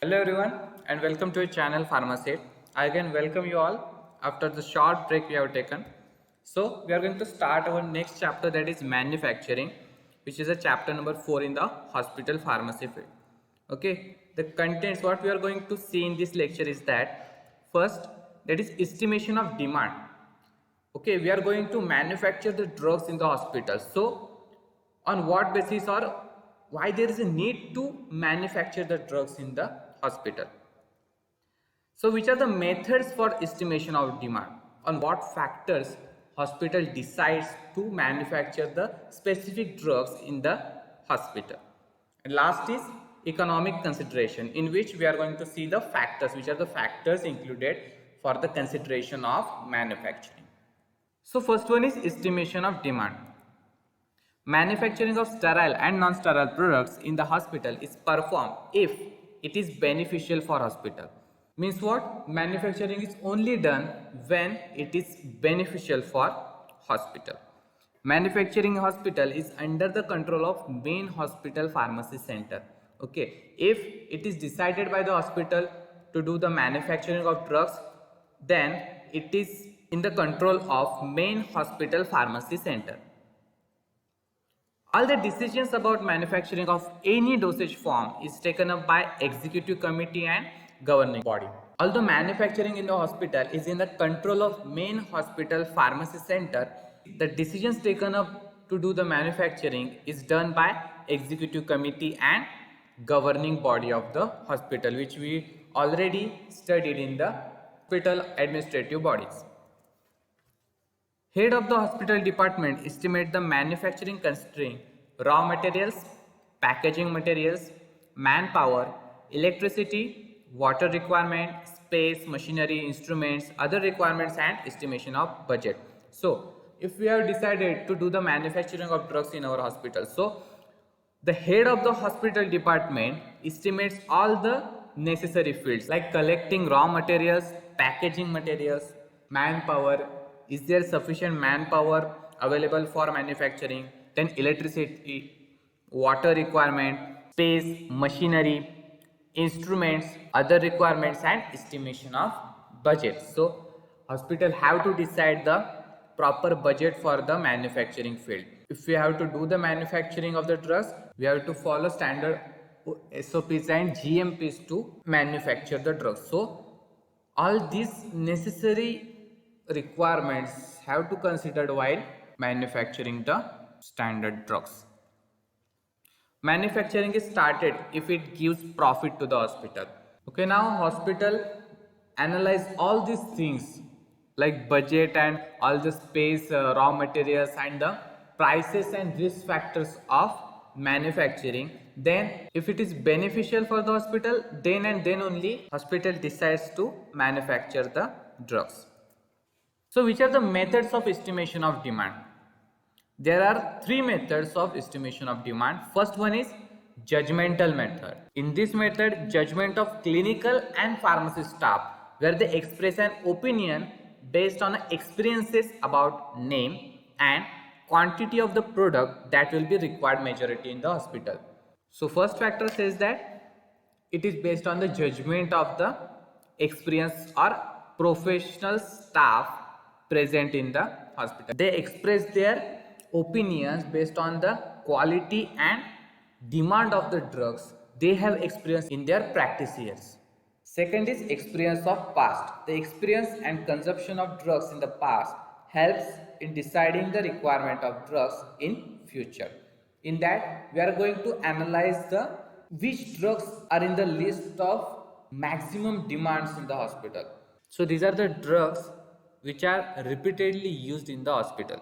Hello everyone and welcome to your channel Pharmacy. I again welcome you all after the short break we have taken. So we are going to start our next chapter, that is manufacturing, which is a chapter number 4 in the hospital pharmacy field. Okay, the contents what we are going to see in this lecture is that first, that is estimation of demand. Okay, we are going to manufacture the drugs in the hospital. So on what basis or why there is a need to manufacture the drugs in the hospital? So which are the methods for estimation of demand? On what factors hospital decides to manufacture the specific drugs in the hospital? And last is economic consideration, in which we are going to see the factors, which are the factors included for the consideration of manufacturing. So first one is estimation of demand. Manufacturing of sterile and non-sterile products in the hospital is performed if it is beneficial for hospital. Means what? Manufacturing is only done when it is beneficial for hospital. Manufacturing hospital is under the control of main hospital pharmacy center. Okay, if it is decided by the hospital to do the manufacturing of drugs, then it is in the control of main hospital pharmacy center. All the decisions about manufacturing of any dosage form is taken up by executive committee and governing body. Although manufacturing in the hospital is in the control of main hospital pharmacy center, the decisions taken up to do the manufacturing is done by executive committee and governing body of the hospital, which we already studied in the hospital administrative bodies. Head of the hospital department estimate the manufacturing considering raw materials, packaging materials, manpower, electricity, water requirement, space, machinery, instruments, other requirements and estimation of budget. So, if we have decided to do the manufacturing of drugs in our hospital, so the head of the hospital department estimates all the necessary fields like collecting raw materials, packaging materials, manpower. Is there sufficient manpower available for manufacturing? Then electricity, water requirement, space, machinery, instruments, other requirements and estimation of budget. So hospital have to decide the proper budget for the manufacturing field. If we have to do the manufacturing of the drugs, we have to follow standard SOPs and GMPs to manufacture the drugs. So all these necessary requirements have to considered while manufacturing the standard drugs. Manufacturing is started if it gives profit to the hospital. Okay, now hospital analyze all these things like budget and all the space, raw materials and the prices and risk factors of manufacturing. Then if it is beneficial for the hospital, then and then only hospital decides to manufacture the drugs. So which are the methods of estimation of demand? There are three methods of estimation of demand. First one is judgmental method. In this method, judgment of clinical and pharmacy staff, where they express an opinion based on experiences about name and quantity of the product that will be required majority in the hospital. So first factor says that it is based on the judgment of the experience or professional staff present in the hospital. They express their opinions based on the quality and demand of the drugs they have experienced in their practice years. Second is experience of past. The experience and consumption of drugs in the past helps in deciding the requirement of drugs in future. In that, we are going to analyze the which drugs are in the list of maximum demands in the hospital. So these are the drugs which are repeatedly used in the hospital.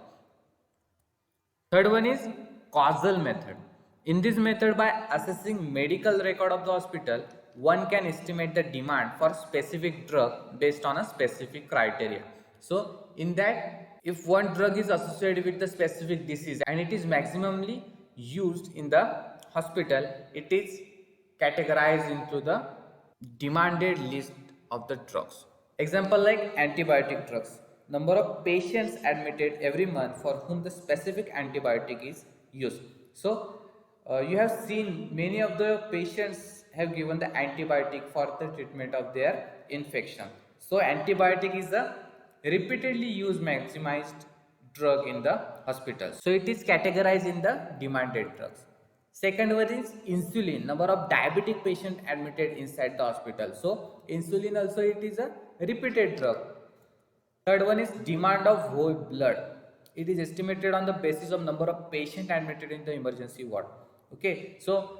Third one is causal method. In this method, by assessing medical record of the hospital, one can estimate the demand for specific drug based on a specific criteria. So in that, if one drug is associated with the specific disease and it is maximally used in the hospital, it is categorized into the demanded list of the drugs. Example like antibiotic drugs. Number of patients admitted every month for whom the specific antibiotic is used. So you have seen many of the patients have given the antibiotic for the treatment of their infection. So antibiotic is a repeatedly used maximized drug in the hospital. So it is categorized in the demanded drugs. Second one is insulin, number of diabetic patient admitted inside the hospital. So insulin also it is a repeated drug. Third one is demand of whole blood. It is estimated on the basis of number of patients admitted in the emergency ward. Okay, so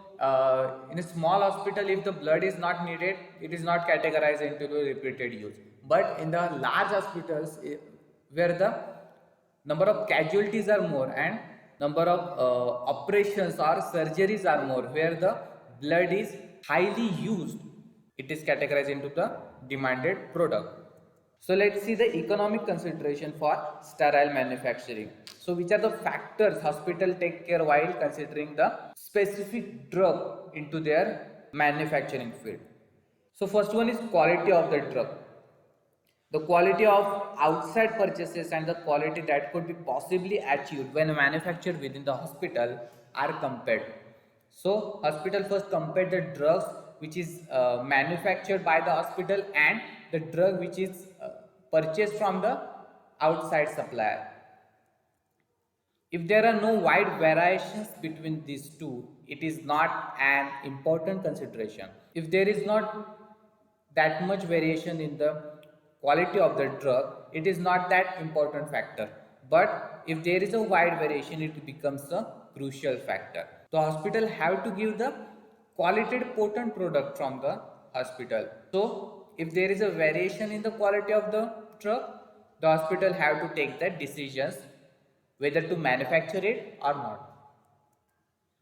in a small hospital, if the blood is not needed, it is not categorized into the repeated use. But in the large hospitals, where the number of casualties are more and number of operations or surgeries are more, where the blood is highly used, it is categorized into the demanded product. So let's see the economic consideration for sterile manufacturing. So which are the factors hospital take care while considering the specific drug into their manufacturing field. So first one is quality of the drug. The quality of outside purchases and the quality that could be possibly achieved when manufactured within the hospital are compared. So hospital first compare the drugs which is manufactured by the hospital and the drug which is purchased from the outside supplier. If there are no wide variations between these two, it is not an important consideration. If there is not that much variation in the quality of the drug, it is not that important factor. But if there is a wide variation, it becomes a crucial factor. The hospital have to give the quality potent product from the hospital. So if there is a variation in the quality of the drug, the hospital have to take the decisions whether to manufacture it or not.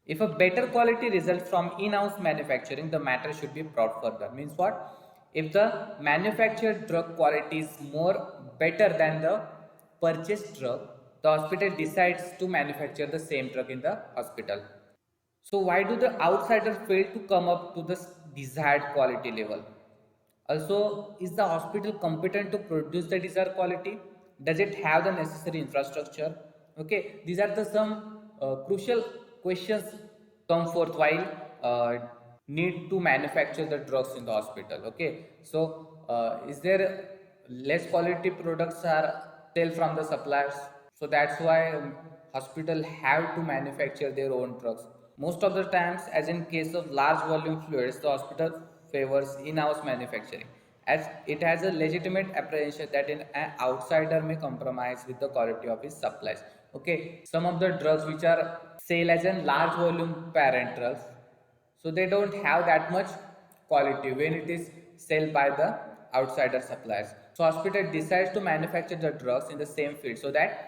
If a better quality results from in-house manufacturing, the matter should be brought further. Means what? If the manufactured drug quality is more better than the purchased drug, the hospital decides to manufacture the same drug in the hospital. So why do the outsiders fail to come up to the desired quality level? Also, is the hospital competent to produce the desired quality? Does it have the necessary infrastructure? Okay, these are the some crucial questions come forth while need to manufacture the drugs in the hospital. Okay, so is there less quality products are sell from the suppliers? So that's why hospital have to manufacture their own drugs. Most of the times, as in case of large volume fluids, the hospital favors in-house manufacturing as it has a legitimate apprehension that an outsider may compromise with the quality of his supplies. Okay, some of the drugs which are sale as in large volume parent drugs, so they don't have that much quality when it is sold by the outsider suppliers. So hospital decides to manufacture the drugs in the same field so that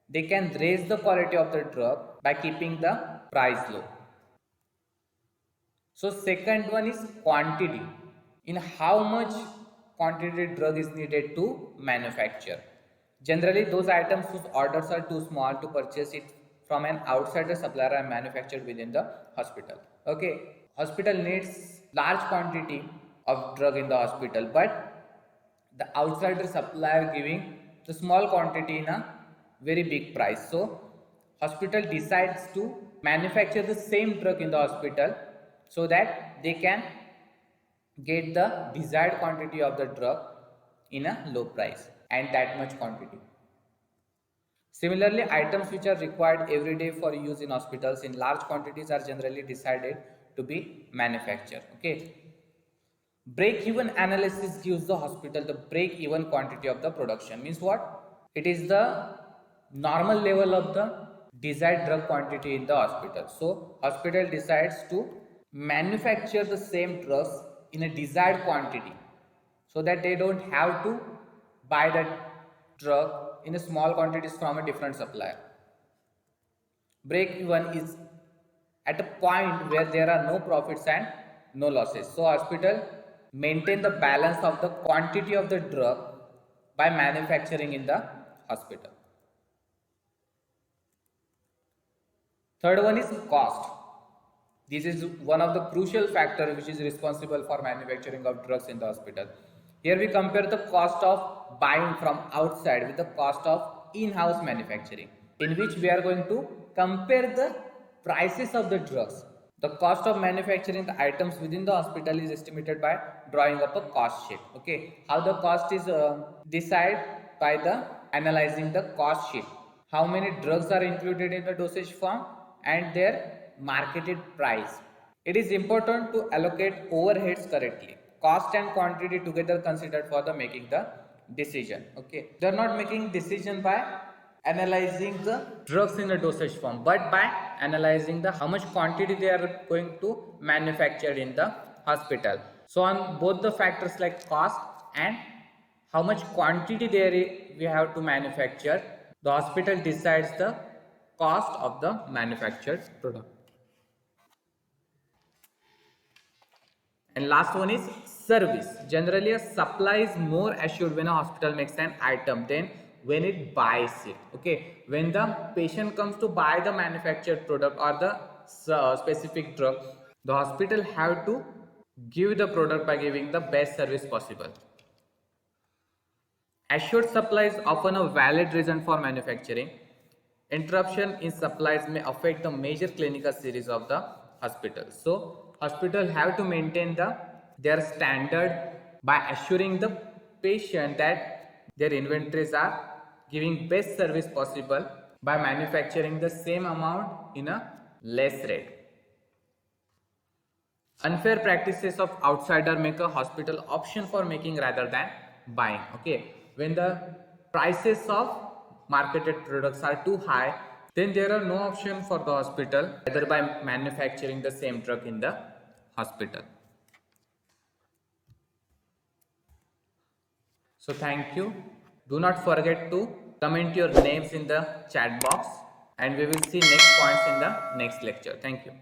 they can raise the quality of the drug by keeping the price low. So second one is quantity. In how much quantity drug is needed to manufacture. Generally, those items whose orders are too small to purchase it from an outsider supplier are manufactured within the hospital. Okay, hospital needs large quantity of drug in the hospital, but the outsider supplier giving the small quantity in a very big price. So hospital decides to manufacture the same drug in the hospital so that they can get the desired quantity of the drug in a low price and that much quantity. Similarly, items which are required every day for use in hospitals in large quantities are generally decided to be manufactured. Okay. Break-even analysis gives the hospital the break-even quantity of the production. Means what? It is the normal level of the desired drug quantity in the hospital. So, hospital decides to manufacture the same drugs in a desired quantity so that they don't have to buy that drug in a small quantities from a different supplier. Break even is at a point where there are no profits and no losses. So hospital maintain the balance of the quantity of the drug by manufacturing in the hospital. Third one is cost. This is one of the crucial factor which is responsible for manufacturing of drugs in the hospital. Here we compare the cost of buying from outside with the cost of in-house manufacturing, in which we are going to compare the prices of the drugs. The cost of manufacturing the items within the hospital is estimated by drawing up a cost sheet. Okay, how the cost is decided by the analyzing the cost sheet. How many drugs are included in the dosage form and their marketed price. It is important to allocate overheads correctly. Cost and quantity together considered for the making the decision. Okay, they are not making decision by analyzing the drugs in the dosage form, but by analyzing the how much quantity they are going to manufacture in the hospital. So on both the factors like cost and how much quantity there we have to manufacture, the hospital decides the cost of the manufactured product. And last one is service. Generally, a supply is more assured when a hospital makes an item than when it buys it. Okay, when the patient comes to buy the manufactured product or the specific drug, the hospital have to give the product by giving the best service possible. Assured supply is often a valid reason for manufacturing. Interruption in supplies may affect the major clinical series of the hospital. So, hospital have to maintain their standard by assuring the patient that their inventories are giving best service possible by manufacturing the same amount in a less rate. Unfair practices of outsider make a hospital option for making rather than buying. Okay, when the prices of marketed products are too high, then there are no option for the hospital either by manufacturing the same drug in the hospital. So thank you. Do not forget to comment your names in the chat box, and we will see next points in the next lecture. Thank you.